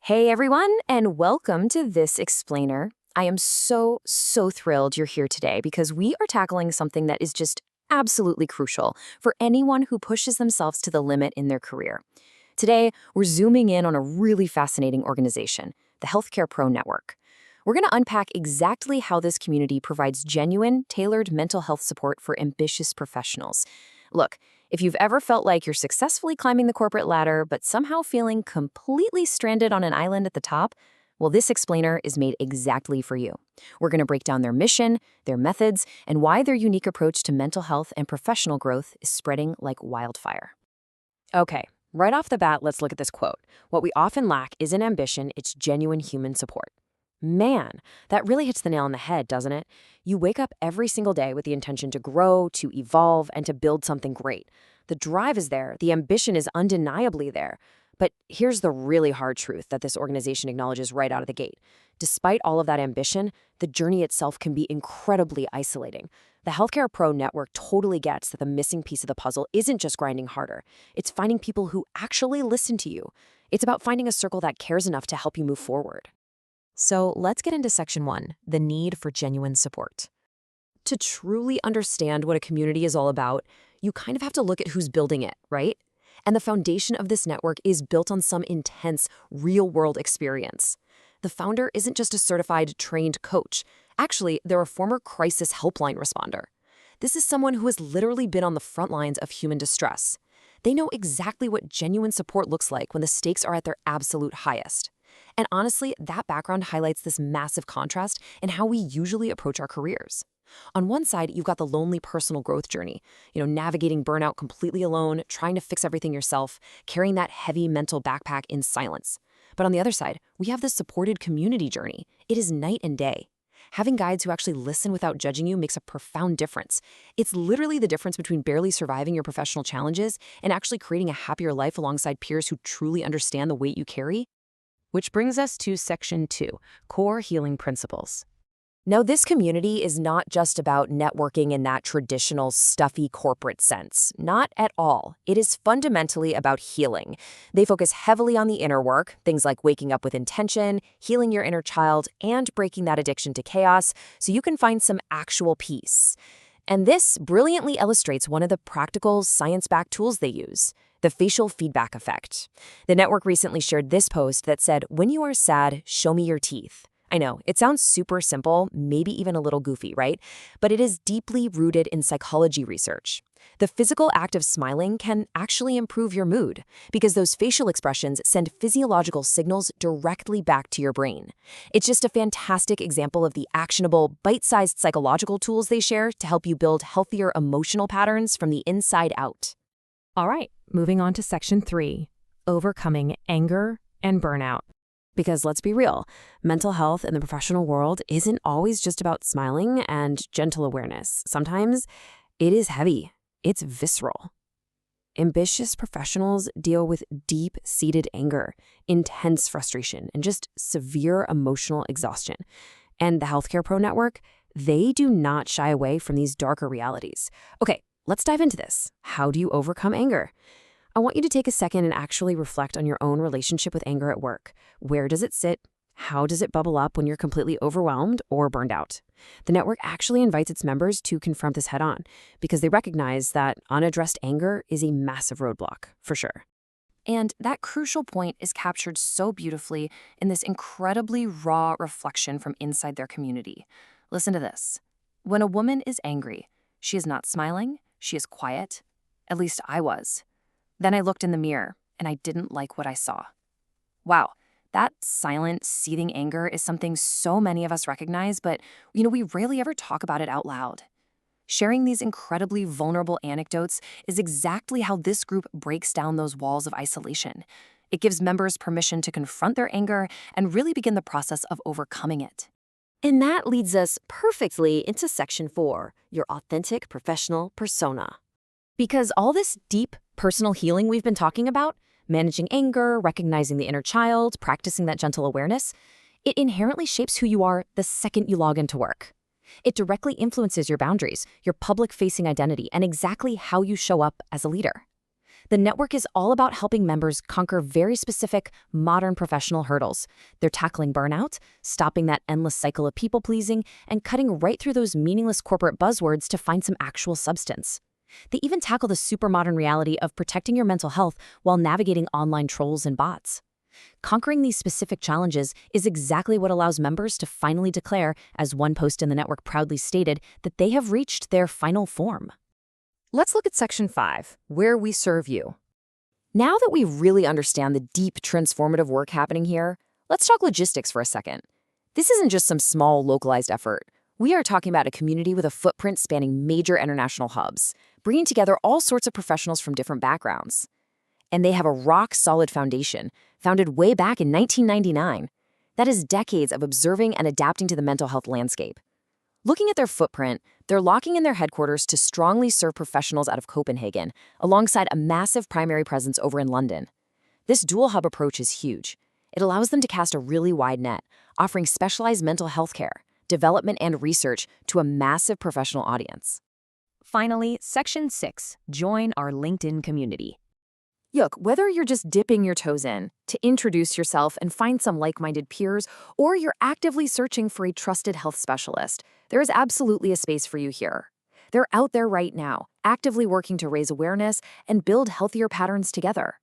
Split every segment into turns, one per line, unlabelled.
Hey everyone, and welcome to This Explainer. I am so thrilled you're here today because we are tackling something that is just absolutely crucial for anyone who pushes themselves to the limit in their career. Today, we're zooming in on a really fascinating organization, the Healthcare Pro Network. We're going to unpack exactly how this community provides genuine, tailored mental health support for ambitious professionals. Look, if you've ever felt like you're successfully climbing the corporate ladder, but somehow feeling completely stranded on an island at the top, well, this explainer is made exactly for you. We're going to break down their mission, their methods, and why their unique approach to mental health and professional growth is spreading like wildfire. Okay, right off the bat, let's look at this quote. What we often lack isn't ambition, it's genuine human support. Man, that really hits the nail on the head, doesn't it? You wake up every single day with the intention to grow, to evolve, and to build something great. The drive is there, the ambition is undeniably there. But here's the really hard truth that this organization acknowledges right out of the gate. Despite all of that ambition, the journey itself can be incredibly isolating. The Healthcare Pro Network totally gets that the missing piece of the puzzle isn't just grinding harder. It's finding people who actually listen to you. It's about finding a circle that cares enough to help you move forward. So let's get into Section 1, the need for genuine support. To truly understand what a community is all about, you kind of have to look at who's building it, right? And the foundation of this network is built on some intense, real-world experience. The founder isn't just a certified, trained coach. Actually, they're a former Crisis Helpline responder. This is someone who has literally been on the front lines of human distress. They know exactly what genuine support looks like when the stakes are at their absolute highest. And honestly, that background highlights this massive contrast in how we usually approach our careers. On one side, you've got the lonely personal growth journey, navigating burnout completely alone, trying to fix everything yourself, carrying that heavy mental backpack in silence. But on the other side, we have the supported community journey. It is night and day. Having guides who actually listen without judging you makes a profound difference. It's literally the difference between barely surviving your professional challenges and actually creating a happier life alongside peers who truly understand the weight you carry. Which brings us to Section 2, Core Healing Principles. Now, this community is not just about networking in that traditional, stuffy corporate sense. Not at all. It is fundamentally about healing. They focus heavily on the inner work, things like waking up with intention, healing your inner child, and breaking that addiction to chaos so you can find some actual peace. And this brilliantly illustrates one of the practical, science-backed tools they use. The facial feedback effect. The network recently shared this post that said, "When you are sad, show me your teeth." I know, it sounds super simple, maybe even a little goofy, right? But it is deeply rooted in psychology research. The physical act of smiling can actually improve your mood because those facial expressions send physiological signals directly back to your brain. It's just a fantastic example of the actionable, bite-sized psychological tools they share to help you build healthier emotional patterns from the inside out. All right, moving on to Section 3, overcoming anger and burnout. Because let's be real, mental health in the professional world isn't always just about smiling and gentle awareness. Sometimes it is heavy. It's visceral. Ambitious professionals deal with deep-seated anger, intense frustration, and just severe emotional exhaustion. And the Healthcare Pro Network, they do not shy away from these darker realities. Okay, let's dive into this. How do you overcome anger? I want you to take a second and actually reflect on your own relationship with anger at work. Where does it sit? How does it bubble up when you're completely overwhelmed or burned out? The network actually invites its members to confront this head-on because they recognize that unaddressed anger is a massive roadblock, for sure. And that crucial point is captured so beautifully in this incredibly raw reflection from inside their community. Listen to this. When a woman is angry, she is not smiling, she is quiet. At least I was. Then I looked in the mirror, and I didn't like what I saw. Wow, that silent, seething anger is something so many of us recognize, but we rarely ever talk about it out loud. Sharing these incredibly vulnerable anecdotes is exactly how this group breaks down those walls of isolation. It gives members permission to confront their anger and really begin the process of overcoming it. And that leads us perfectly into Section 4, your authentic professional persona. Because all this deep personal healing we've been talking about, managing anger, recognizing the inner child, practicing that gentle awareness, it inherently shapes who you are the second you log into work. It directly influences your boundaries, your public-facing identity, and exactly how you show up as a leader. The network is all about helping members conquer very specific, modern professional hurdles. They're tackling burnout, stopping that endless cycle of people-pleasing, and cutting right through those meaningless corporate buzzwords to find some actual substance. They even tackle the super modern reality of protecting your mental health while navigating online trolls and bots. Conquering these specific challenges is exactly what allows members to finally declare, as one post in the network proudly stated, that they have reached their final form. Let's look at Section 5, where we serve you. Now that we really understand the deep, transformative work happening here, let's talk logistics for a second. This isn't just some small, localized effort. We are talking about a community with a footprint spanning major international hubs, bringing together all sorts of professionals from different backgrounds. And they have a rock-solid foundation, founded way back in 1999. That is decades of observing and adapting to the mental health landscape. Looking at their footprint, they're locking in their headquarters to strongly serve professionals out of Copenhagen, alongside a massive primary presence over in London. This dual-hub approach is huge. It allows them to cast a really wide net, offering specialized mental health care, development, and research to a massive professional audience. Finally, Section 6, join our LinkedIn community. Look, whether you're just dipping your toes in to introduce yourself and find some like-minded peers, or you're actively searching for a trusted health specialist, there is absolutely a space for you here. They're out there right now, actively working to raise awareness and build healthier patterns together.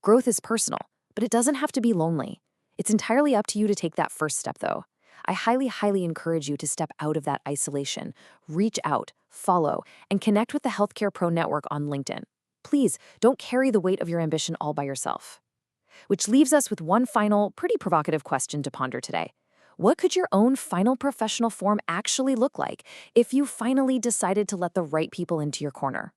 Growth is personal, but it doesn't have to be lonely. It's entirely up to you to take that first step, though. I highly encourage you to step out of that isolation, reach out, follow, and connect with the Healthcare Pro Network on LinkedIn. Please don't carry the weight of your ambition all by yourself. Which leaves us with one final, pretty provocative question to ponder today. What could your own final professional form actually look like if you finally decided to let the right people into your corner?